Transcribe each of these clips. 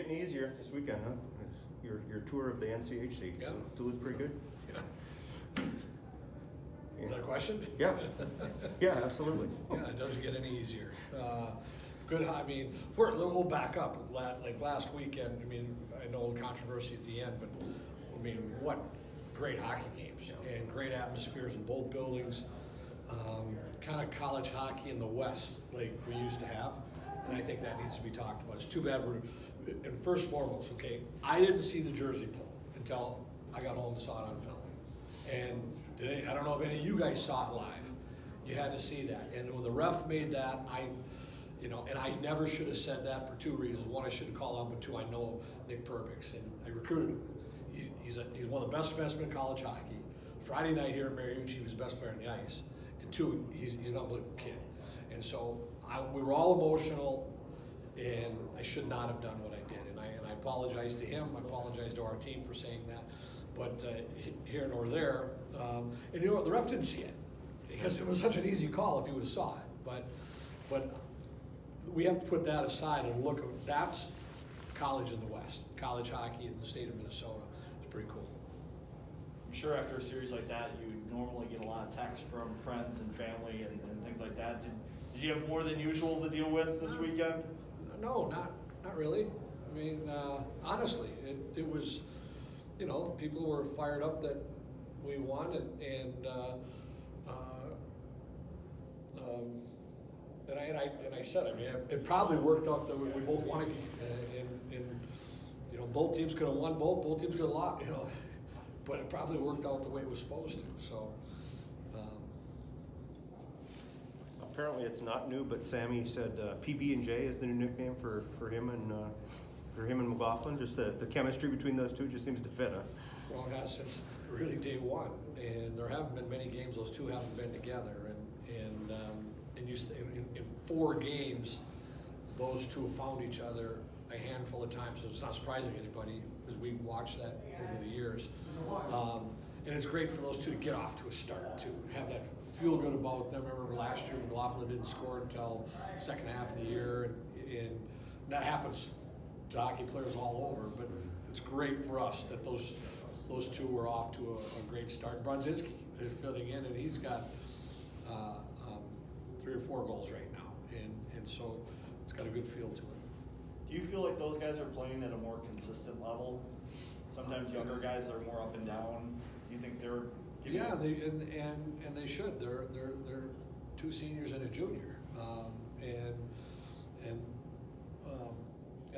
getting easier this weekend, huh? Your tour of the NCHC. Yeah. Duluth pretty good? Yeah. Is that a question? Yeah. Yeah, absolutely. Yeah, it doesn't get any easier. Good. I mean, we'll back up. Like last weekend, I mean, I know controversy at the end, but I mean, what great hockey games and great atmospheres in both buildings. Kind of college hockey in the West, like we used to have, and I think that needs to be talked about. It's too bad and first and foremost, okay, I didn't see the jersey pull until I got home and saw it on film. And I don't know if any of you guys saw it live. You had to see that. And when the ref made that, and I never should have said that for two reasons. One, I should have called out, but two, I know Nick Perbix, and I recruited him. He's one of the best defensemen in college hockey. Friday night here at Mariucci, he was the best player on the ice. And two, he's an unbelievable kid. And so we were all emotional, and I should not have done what I did. And I apologize to him. I apologize to our team for saying that. But here nor there, and you know what? The ref didn't see it because it was such an easy call if he would have saw it. But we have to put that aside and look at that's college in the West, college hockey in the state of Minnesota. It's pretty cool. I'm sure after a series like that, you normally get a lot of texts from friends and family and things like that. Did you have more than usual to deal with this weekend? No, not really. I mean, honestly, it was, people were fired up that we won, and I said, I mean, it probably worked out that we both won a game, and both teams could have won both teams could have lost, but it probably worked out the way it was supposed to. So. Apparently it's not new, but Sammy said PB&J is the new nickname for him and McLaughlin. Just the chemistry between those two just seems to fit, huh? Well, it has since really day one, and there haven't been many games those two haven't been together, and in 4 games, those two have found each other a handful of times. So it's not surprising anybody because we've watched that over the years. And it's great for those two to get off to a start, to have that feel good about them. I remember last year McLaughlin didn't score until second half of the year, and that happens to hockey players all over. But it's great for us that those two were off to a great start. Brodzinski is filling in, and he's got 3 or 4 goals right now, and so it's got a good feel to it. Do you feel like those guys are playing at a more consistent level? Sometimes younger guys are more up and down. Do you think they're Yeah, they should. They're 2 seniors and a junior, and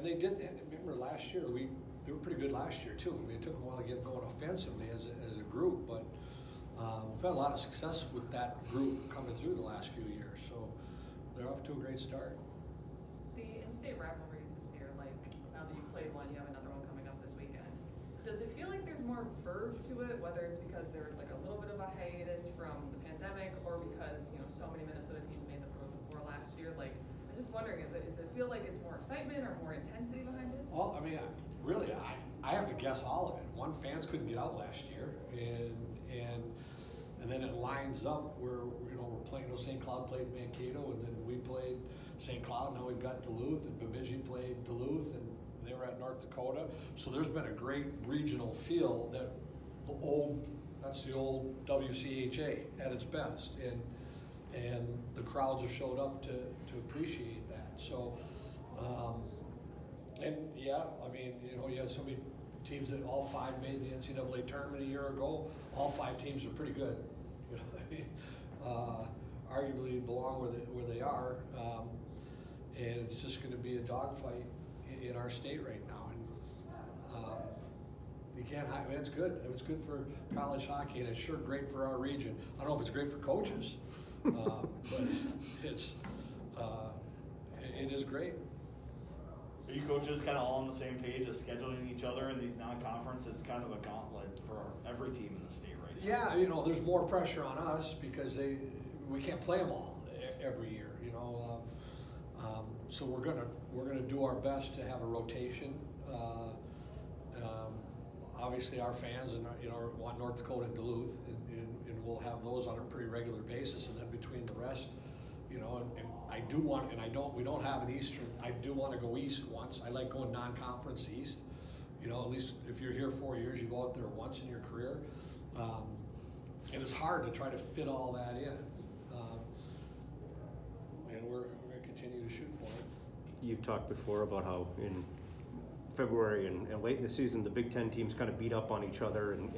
they did. Remember last year they were pretty good last year too. I mean, it took them a while to get going offensively as a group, but we've had a lot of success with that group coming through the last few years. So they're off to a great start. The in-state rivalries this year, like now that you've played one, you have another one coming up this weekend. Does it feel like there's more verve to it, whether it's because there was like a little bit of a hiatus from the pandemic or because, so many Minnesota teams made the Frozen Four last year? Like, I'm just wondering, does it feel like it's more excitement or more intensity behind it? Well, I mean, really, I have to guess all of it. One, fans couldn't get out last year, and then it lines up where, we're playing, St. Cloud played Mankato, and then we played St. Cloud, now we've got Duluth, and Bemidji played Duluth, and they were at North Dakota. So there's been a great regional feel that's the old WCHA at its best, and the crowds have showed up to appreciate that. So, and yeah, I mean, you had so many teams that all 5 made the NCAA tournament a year ago. All 5 teams are pretty good. Arguably belong where they are, and it's just going to be a dogfight in our state right now, and you can't. I mean, it's good. It's good for college hockey, and it's sure great for our region. I don't know if it's great for coaches, but it is great. Are you coaches kind of all on the same page as scheduling each other in these non-conference? It's kind of a gauntlet for every team in the state right now. Yeah, there's more pressure on us because we can't play them all every year. So we're gonna do our best to have a rotation. Obviously, our fans want North Dakota and Duluth, and we'll have those on a pretty regular basis. And then between the rest, and I do want, and we don't have an Eastern, I do want to go East once. I like going non-conference East. You know, at least if you're here 4 years, you go out there once in your career. And it's hard to try to fit all that in. And we're going to continue to shoot for it. You've talked before about how in February and late in the season, the Big Ten teams kind of beat up on each other, and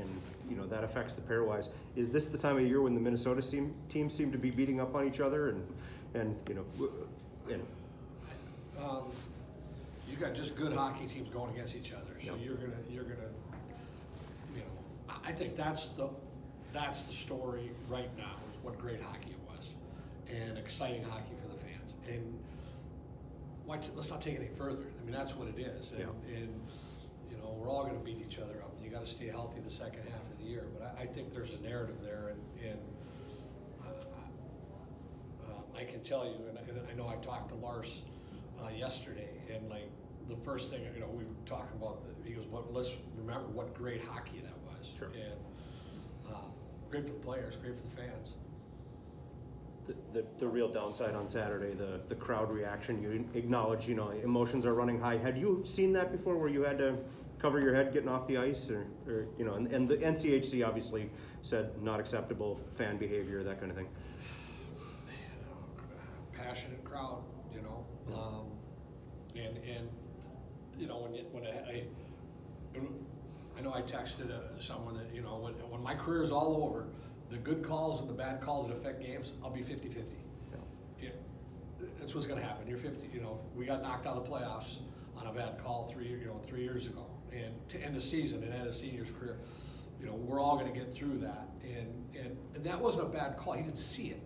you know that affects the pairwise. Is this the time of year when the Minnesota teams seem to be beating up on each other, and you know, and You got just good hockey teams going against each other, so Yep. you're gonna, you know, I think that's the story right now, is what great hockey it was, and exciting hockey for the fans. And let's not take it any further. I mean, that's what it is. And, Yeah. and you know, we're all going to beat each other up. And you got to stay healthy the second half of the year. But I think there's a narrative there, and I can tell you, and I know I talked to Lars yesterday, and like the first thing, you know, we were talking about, he goes, let's remember what great hockey that was. Sure. And great for the players, great for the fans. the real downside on Saturday, the crowd reaction. You acknowledge, you know, emotions are running high. Had you seen that before, where you had to cover your head getting off the ice, or you know, and the NCHC obviously said not acceptable fan behavior, that kind of thing. Passionate crowd, you know, and you know, I know I texted someone that, you know, when my career is all over, the good calls and the bad calls that affect games, I'll be 50-50. Yeah, that's what's going to happen. You're 50. You know, we got knocked out of the playoffs on a bad call 3 years ago, and to end the season and end a senior's career, you know, we're all going to get through that. And that wasn't a bad call. He didn't see it.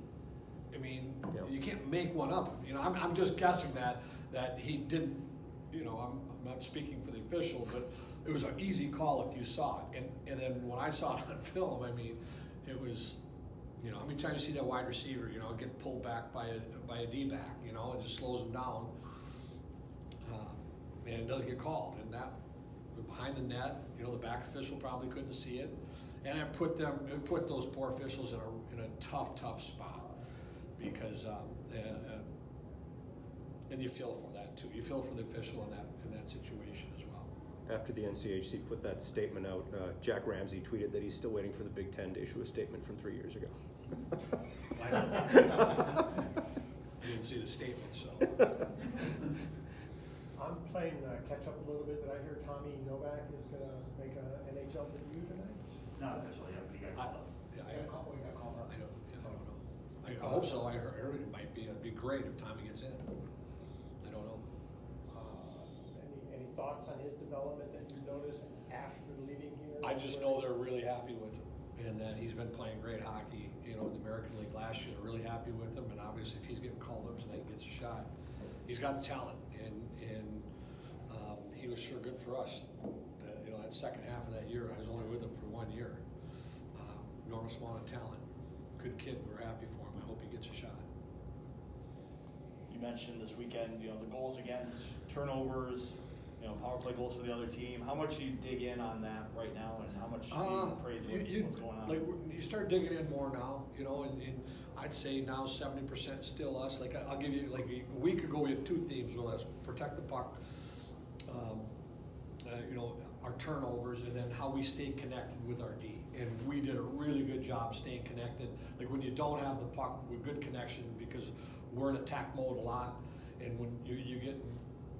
I mean, Yep. You can't make one up. You know, I'm just guessing that he didn't. You know, I'm not speaking for the official, but it was an easy call if you saw it. And then when I saw it on film, I mean, it was, you know, how many times you see that wide receiver, you know, get pulled back by a D-back, you know, it just slows him down, and it doesn't get called. And that, behind the net, you know, the back official probably couldn't see it, and it put those poor officials in a tough spot, because and you feel for that too. You feel for the official in that situation as well. After the NCHC put that statement out, Jack Ramsey tweeted that he's still waiting for the Big Ten to issue a statement from 3 years ago. I didn't see the statement, so. I'm playing catch up a little bit. Did I hear Tommy Novak is going to make an NHL debut tonight? Not officially, but you guys called up. Yeah, He got called up. I don't know. I hope so. I heard it might be. It'd be great if Tommy gets in. I don't know. Any thoughts on his development that you've noticed after leaving here? I just know they're really happy with him, and that he's been playing great hockey. You know, in the American League last year, they're really happy with him, and obviously, if he's getting called up tonight, gets a shot. He's got the talent, and he was sure good for us. You know, that second half of that year, I was only with him for 1 year. Enormous amount of talent. Good kid. We're happy for him. I hope he gets a shot. You mentioned this weekend, you know, the goals against, turnovers, you know, power play goals for the other team. How much do you dig in on that right now, and how much do you praise what's going on? Like, you start digging in more now, you know, and I'd say now 70% still us. Like, I'll give you, like a week ago, we had 2 themes. Well, that's protect the puck, you know, our turnovers, and then how we stay connected with our D. And we did a really good job staying connected. Like, when you don't have the puck, with good connection, because we're in attack mode a lot, and when you get,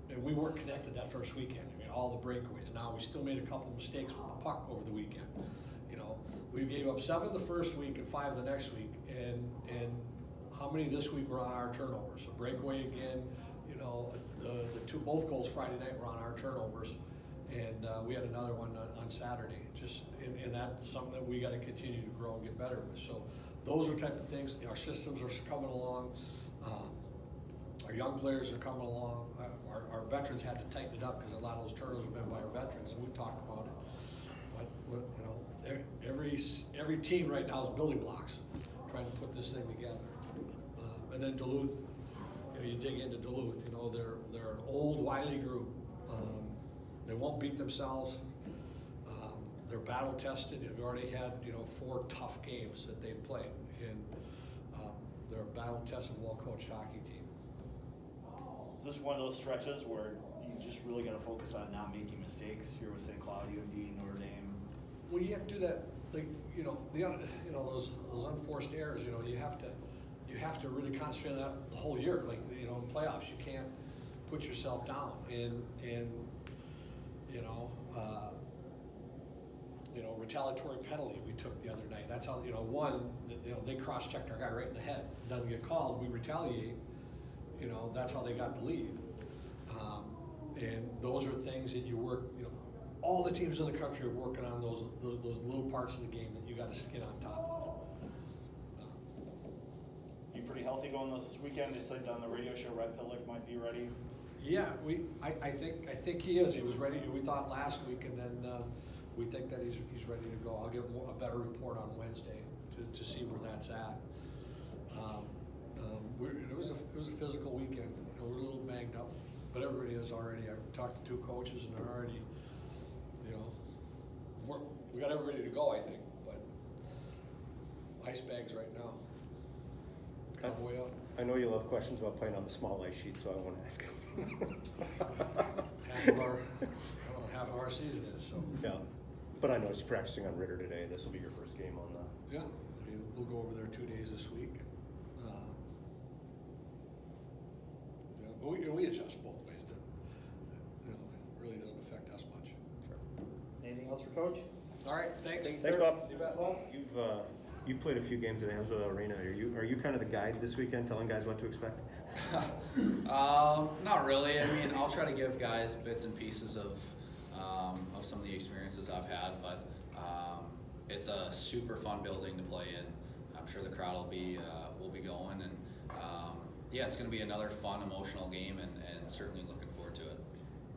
and we weren't connected that first weekend. I mean, all the breakaways. Now, we still made a couple of mistakes with the puck over the weekend. You know, we gave up 7 the first week and 5 the next week, and how many this week were on our turnovers? A breakaway again. You know, both goals Friday night were on our turnovers, and we had another one on Saturday. Just and that's something that we got to continue to grow and get better with. So those are type of things. Our systems are coming along. Our young players are coming along. Our veterans had to tighten it up because a lot of those turnovers have been by our veterans, and we've talked about it. But you know, every team right now is building blocks, trying to put this thing together. And then Duluth, you know, you dig into Duluth. You know, they're an old, wily group. They won't beat themselves. They're battle tested. They've already had, you know, 4 tough games that they've played, and they're a battle tested, well coached hockey team. Is this one of those stretches where you just really got to focus on not making mistakes here with St. Cloud, UMD, Notre Dame? Well, you have to do that, like, those unforced errors, you have to really concentrate on that the whole year, like, playoffs, you can't put yourself down, and retaliatory penalty we took the other night, that's how, they cross-checked our guy right in the head, doesn't get called, we retaliate, that's how they got the lead. And those are things that you work, all the teams in the country are working on those little parts of the game that you got to get on top of. You pretty healthy going this weekend? They said on the radio show Red Pillick might be ready. Yeah, I think he is. He was ready. We thought last week, and then we think that he's ready to go. I'll give him a better report on Wednesday to see where that's at. It was a physical weekend. We're a little banged up, but everybody is already. I've talked to 2 coaches, and they're already. We got everybody to go, I think, but ice bags right now. Cowboy up. I know you'll have questions about playing on the small ice sheet, so I won't ask. half of our season is, so. Yeah, but I noticed you're practicing on Ritter today. This will be your first game on the. Yeah, we'll go over there 2 days this week. But we adjust both ways. It really doesn't affect us much. Anything else for Coach? All right, thanks. Thanks, Bob. You bet. You've played a few games at Amsoil Arena. Are you kind of the guide this weekend, telling guys what to expect? Not really. I mean, I'll try to give guys bits and pieces of some of the experiences I've had, but it's a super fun building to play in. I'm sure the crowd will be going, and yeah, it's going to be another fun, emotional game, and certainly looking forward to it.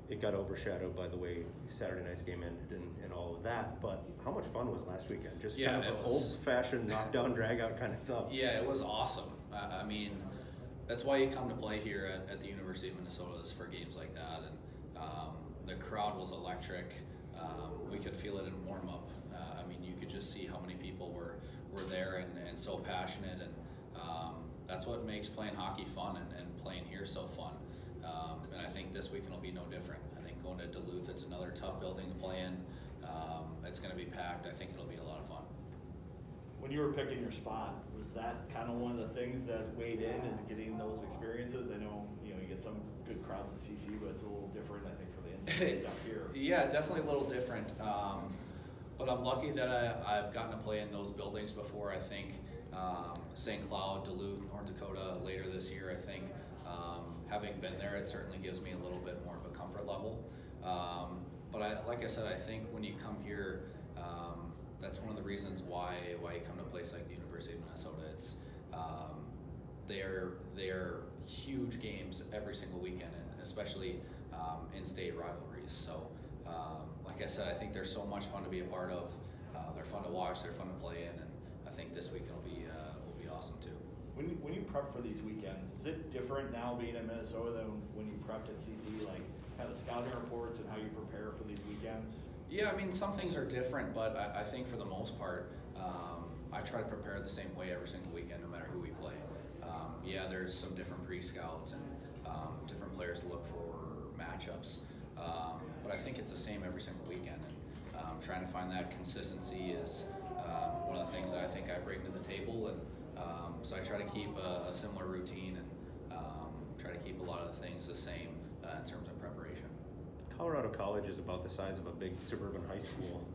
It got overshadowed by the way Saturday night's game ended and all of that, but how much fun was last weekend? Just Yeah, kind of old-fashioned knockdown, drag-out kind of stuff. Yeah, it was awesome. I mean, that's why you come to play here at the University of Minnesota, is for games like that, and the crowd was electric. We could feel it in warm-up. I mean, you could just see how many people were there and so passionate, and that's what makes playing hockey fun and playing here so fun. And I think this weekend will be no different. I think going to Duluth, it's another tough building to play in. It's going to be packed. I think it'll be a lot of fun. When you were picking your spot, was that kind of one of the things that weighed in, is getting those experiences? I know you get some good crowds at CC, but it's a little different, I think, for the NCAA stuff here. Yeah, definitely a little different. But I'm lucky that I've gotten to play in those buildings before. I think St. Cloud, Duluth, North Dakota later this year. I think having been there, it certainly gives me a little bit more of a comfort level. But like I said, I think when you come here, that's one of the reasons why you come to a place like the University of Minnesota. It's they're huge games every single weekend, and especially in-state rivalries. So, like I said, I think they're so much fun to be a part of. They're fun to watch. They're fun to play in, and I think this weekend will be awesome too. When you prep for these weekends, is it different now being in Minnesota than when you prepped at CC? Like, kind of the scouting reports and how you prepare for these weekends? Yeah, I mean, some things are different, but I think for the most part, I try to prepare the same way every single weekend, no matter who we play. Yeah, there's some different pre-scouts and different players to look for matchups, but I think it's the same every single weekend. And trying to find that consistency is one of the things that I think I bring to the table, and so I try to keep a similar routine and try to keep a lot of the things the same in terms of preparation. Colorado College is about the size of a big suburban high school.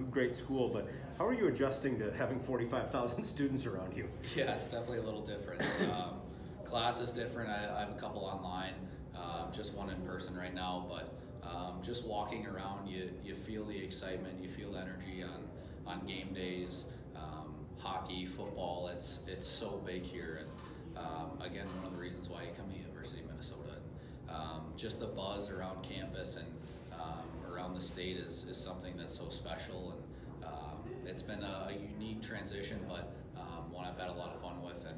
Great school, but how are you adjusting to having 45,000 students around you? Yeah, it's definitely a little different. Class is different. I have a couple online, just one in person right now, but just walking around, you feel the excitement, you feel the energy on game days. Hockey, football, it's so big here, and again, one of the reasons why you come to the University of Minnesota. Just the buzz around campus and around the state is something that's so special, and it's been a unique transition, but one I've had a lot of fun with, and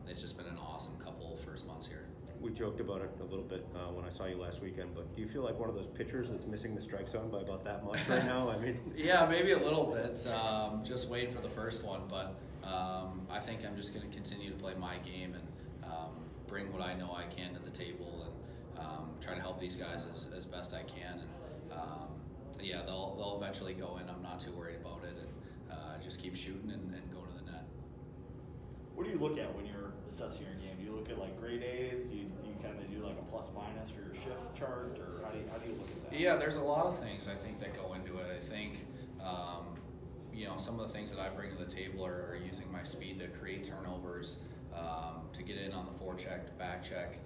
it's just been an awesome couple first months here. We joked about it a little bit when I saw you last weekend, but do you feel like one of those pitchers that's missing the strike zone by about that much right now? I mean, yeah, maybe a little bit. Just wait for the first one, but I think I'm just going to continue to play my game, and bring what I know I can to the table and try to help these guys as best I can. And yeah, they'll eventually go in. I'm not too worried about it, and just keep shooting and go to the net. What do you look at when you're assessing your game? Do you look at like grade A's? Do you kind of do like a plus minus for your shift chart, or how do you look at that? Yeah, there's a lot of things I think that go into it. I think some of the things that I bring to the table are using my speed to create turnovers, to get in on the forecheck, back check,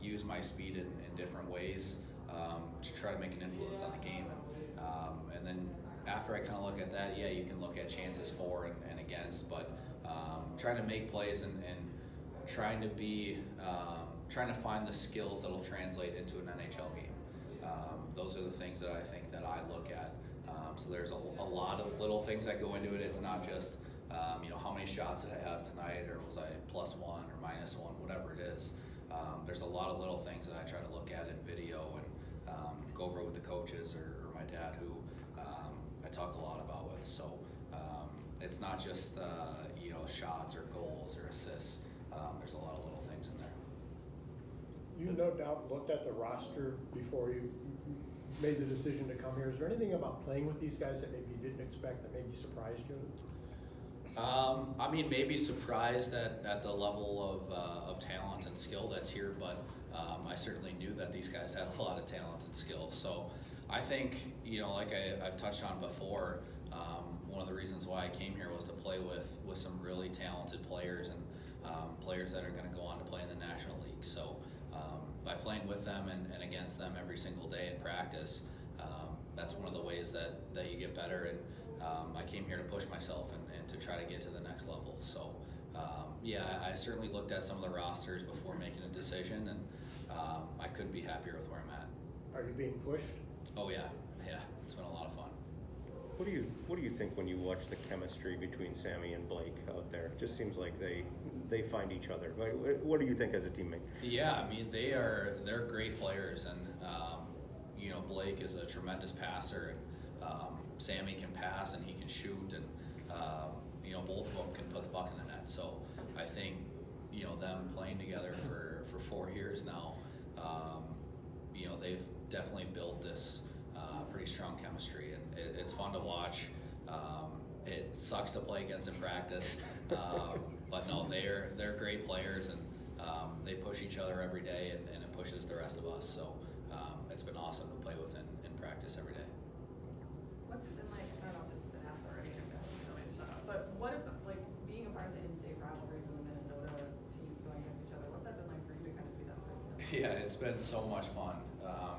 use my speed in different ways to try to make an influence on the game. And then after I kind of look at that, yeah, you can look at chances for and against, but trying to make plays and trying to be trying to find the skills that'll translate into an NHL game. Those are the things that I think that I look at. So there's a lot of little things that go into it. It's not just how many shots did I have tonight, or was I +1 or -1, whatever it is. There's a lot of little things that I try to look at in video and go over with the coaches or my dad, who I talk a lot about with. So it's not just shots or goals or assists. There's a lot of little things in there. You no doubt looked at the roster before you made the decision to come here. Is there anything about playing with these guys that maybe you didn't expect that maybe surprised you? Maybe surprised at the level of talent and skill that's here, but I certainly knew that these guys had a lot of talent and skill. So I think, like I've touched on before, one of the reasons why I came here was to play with some really talented players and players that are going to go on to play in the National League. So by playing with them and against them every single day in practice, that's one of the ways that you get better. And I came here to push myself and to try to get to the next level. So I certainly looked at some of the rosters before making a decision, and I couldn't be happier with where I'm at. Are you being pushed? Oh yeah, it's been a lot of fun. What do you think when you watch the chemistry between Sammy and Blake out there? It just seems like they find each other. What do you think as a teammate? Yeah, they're great players, and Blake is a tremendous passer, and Sammy can pass and he can shoot, and both of them can put the puck in the net. So I think them playing together for 4 years now, they've definitely built this pretty strong chemistry, and it's fun to watch. It sucks to play against in practice, but no, they're great players, and they push each other every day, and it pushes the rest of us. So it's been awesome to play with in practice every day. What's it been like? I don't know if this has been asked already. I guess so. Shut up. But what about being a part of the in-state rivalries with the Minnesota teams going against each other? What's that been like for you to kind of see that firsthand? Yeah, it's been so much fun.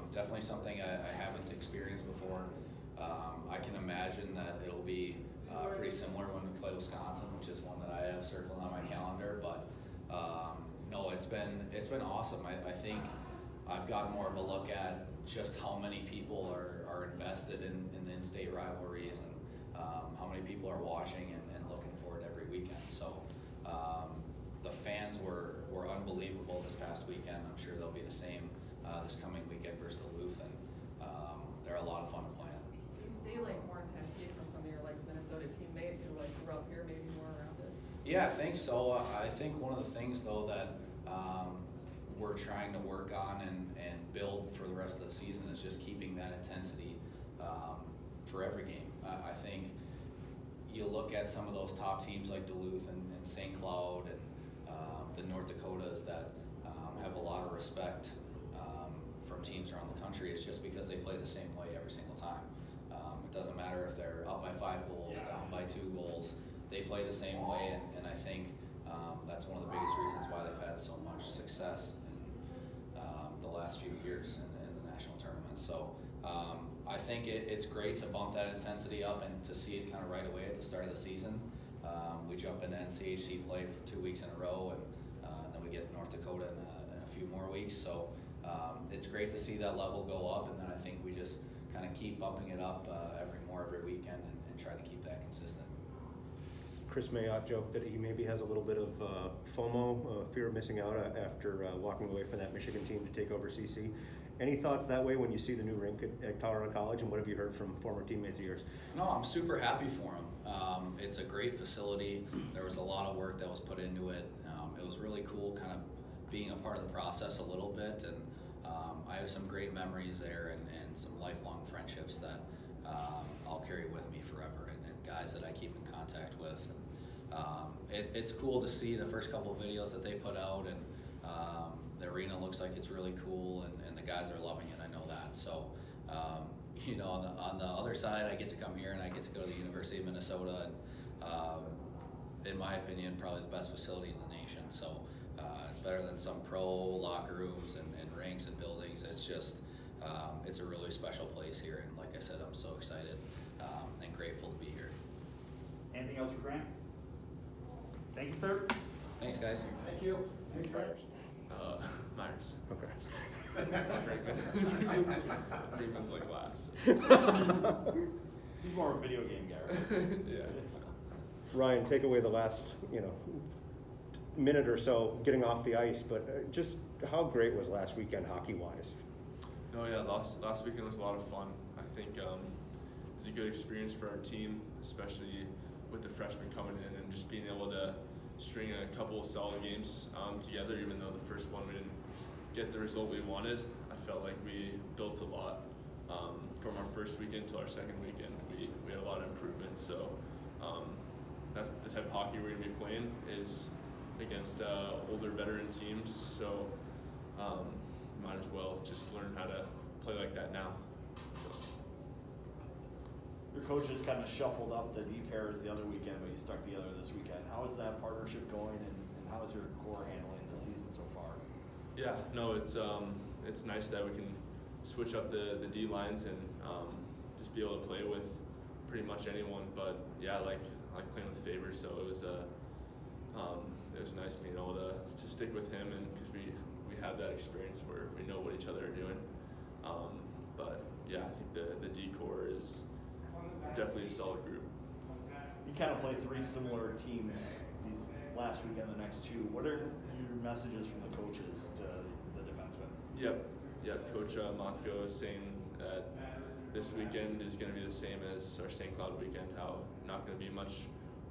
Definitely something I haven't experienced before. I can imagine that it'll be pretty similar when we play Wisconsin, which is one that I have circled on my calendar. But no, it's been awesome. I think I've gotten more of a look at just how many people are invested in the in-state rivalries, and how many people are watching and looking forward every weekend. So the fans were unbelievable this past weekend. I'm sure they'll be the same this coming weekend versus Duluth, and they're a lot of fun to play in. Do you see more intensity from some of your Minnesota teammates who grew up here, maybe more around it? Yeah, I think so. I think one of the things though that we're trying to work on and build for the rest of the season is just keeping that intensity for every game. I think you look at some of those top teams like Duluth and St. Cloud and the North Dakotas that have a lot of respect from teams around the country. It's just because they play the same way every single time. It doesn't matter if they're up by 5 goals, down by 2 goals. They play the same way, and I think that's one of the biggest reasons why they've had so much success in the last few years in the national tournament. So I think it's great to bump that intensity up and to see it kind of right away at the start of the season. We jump into NCHC play for 2 weeks in a row, and then we get North Dakota in a few more weeks. So it's great to see that level go up, and then I think we just kind of keep bumping it up every weekend and try to keep that consistent. Chris Mayotte joked that he maybe has a little bit of FOMO, fear of missing out after walking away from that Michigan team to take over CC. Any thoughts that way when you see the new rink at Colorado College, and what have you heard from former teammates of yours? No, I'm super happy for him. It's a great facility. There was a lot of work that was put into it. It was really cool kind of being a part of the process a little bit, and I have some great memories there and some lifelong friendships that I'll carry with me forever, and guys that I keep in contact with. And, it's cool to see the first couple of videos that they put out, and the arena looks like it's really cool, and the guys are loving it. I know that. So, you know, on the other side, I get to come here and I get to go to the University of Minnesota, and in my opinion, probably the best facility in the nation. So it's better than some pro locker rooms and rinks and buildings. It's just, it's a really special place here. And like I said, I'm so excited and grateful to be here. Anything else for Frank? Thank you, sir. Thanks, guys. Thank you. Myers. Okay. Freeman's like last. He's more of a video game guy, right? Yeah. Ryan, take away the last, minute or so getting off the ice, but just how great was last weekend hockey-wise? No, yeah, last weekend was a lot of fun. I think it was a good experience for our team, especially with the freshmen coming in and just being able to string a couple of solid games together, even though the first one we didn't get the result we wanted. I felt like we built a lot from our first weekend to our second weekend. We had a lot of improvement, so that's the type of hockey we're going to be playing is against older veteran teams, so might as well just learn how to play like that now. So. Your coaches kind of shuffled up the D pairs the other weekend, but you stuck together this weekend. How is that partnership going, and how is your core handling the season so far? Yeah, no, it's nice that we can switch up the D lines and just be able to play with pretty much anyone. But yeah, I like playing with Faber, so it was nice being able to stick with him, and because we have that experience where we know what each other are doing. But yeah, I think the D core is definitely a solid group. You kind of play three similar teams these last weekend, the next two. What are your messages from the coaches to the defensemen? Yep. Coach Motzko is saying that this weekend is going to be the same as our St. Cloud weekend. How not going to be much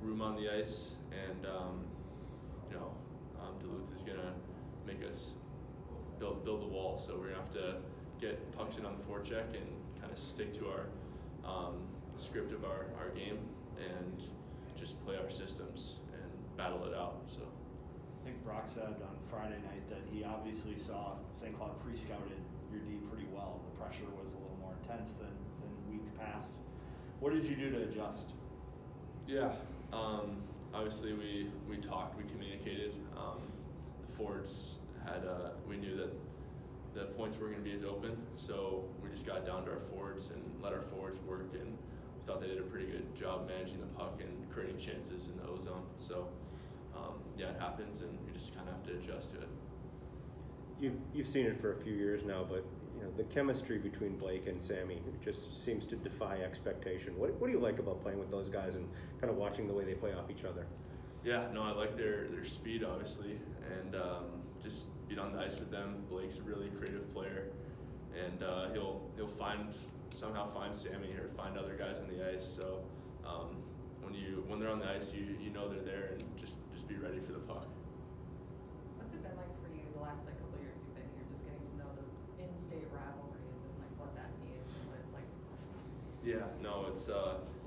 room on the ice, and Duluth is going to make us build the wall. So we're going to have to get pucks in on the forecheck and kind of stick to our script of our game and just play our systems and battle it out. So I think Brock said on Friday night that he obviously saw St. Cloud pre-scouted your D pretty well. The pressure was a little more intense than weeks past. What did you do to adjust? Yeah, obviously we talked, we communicated. The forwards had we knew that the points were going to be as open, so we just got down to our forwards and let our forwards work, and we thought they did a pretty good job managing the puck and creating chances in the O-zone. So yeah, it happens, and we just kind of have to adjust to it. You've seen it for a few years now, but the chemistry between Blake and Sammy just seems to defy expectation. What do you like about playing with those guys and kind of watching the way they play off each other? Yeah, no, I like their speed, obviously, and just being on the ice with them. Blake's a really creative player, and he'll somehow find Sammy or find other guys on the ice. So when they're on the ice, you know they're there, and just be ready for the puck. What's it been like for you the last couple of years you've been here, just getting to know the in-state rivalries and what that means and what it's like to play? Yeah, no, it's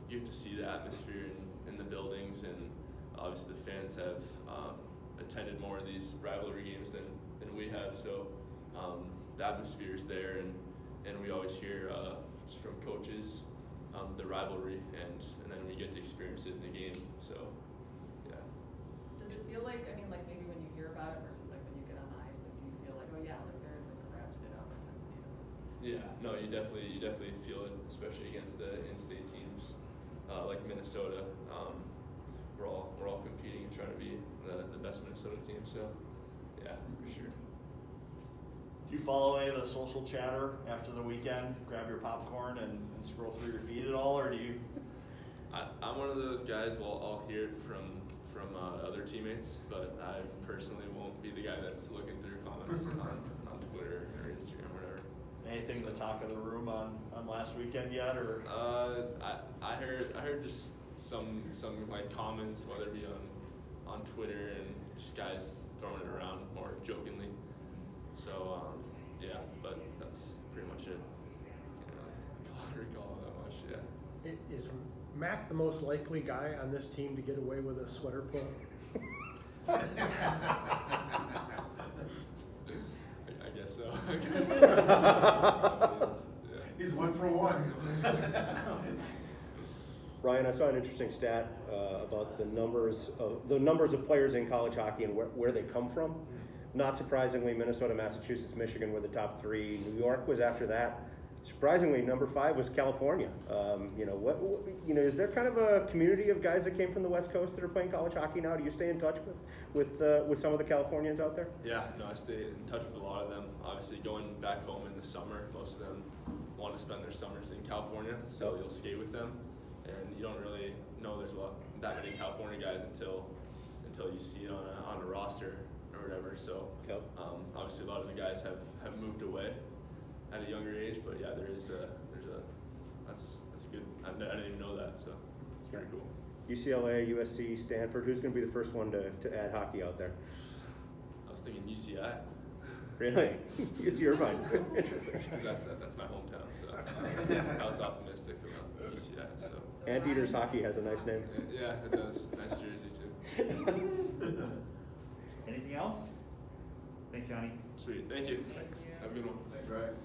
you get to see the atmosphere in the buildings, and obviously the fans have attended more of these rivalry games than we have. So the atmosphere is there, and we always hear from coaches the rivalry, and then we get to experience it in the game. So yeah. Does it feel like, maybe when you hear about it versus like when you get on the ice, like do you feel like, oh yeah, like there's like a ratcheted up intensity to this? Yeah, no, you definitely feel it, especially against the in-state teams like Minnesota. We're all competing and trying to be the best Minnesota team. So yeah, for sure. Do you follow any of the social chatter after the weekend? Grab your popcorn and scroll through your feed at all, or do you? I'm one of those guys. Well, I'll hear it from other teammates, but I personally won't be the guy that's looking through comments on Twitter or Instagram or whatever. Anything the talk of the room on last weekend yet, or? I heard just some like comments, whether it be on Twitter, and just guys throwing it around more jokingly. So yeah, but that's pretty much it. Can't really recall that much. Yeah. Is Mac the most likely guy on this team to get away with a sweater pull? I guess so. I guess so. Yeah. He's 1 for 1. Ryan, I saw an interesting stat about the numbers of players in college hockey and where they come from. Not surprisingly, Minnesota, Massachusetts, Michigan were the top 3. New York was after that. Surprisingly, number 5 was California. Is there kind of a community of guys that came from the West Coast that are playing college hockey now? Do you stay in touch with some of the Californians out there? Yeah, no, I stay in touch with a lot of them. Obviously, going back home in the summer, most of them want to spend their summers in California, so you'll skate with them, and you don't really know there's that many California guys until you see it on a roster or whatever. So obviously, a lot of the guys have moved away at a younger age, but yeah, that's a good. I didn't even know that, so it's pretty cool. UCLA, USC, Stanford. Who's going to be the first one to add hockey out there? I was thinking UCI. Really? UC Irvine. Interesting. That's my hometown, so I was optimistic about UCI. So. Anteaters Hockey has a nice name. Yeah, it does. Nice jersey too. Anything else? Thanks, Johnny. Sweet. Thank you. Thank you. Have a good one. Thanks, Ryan.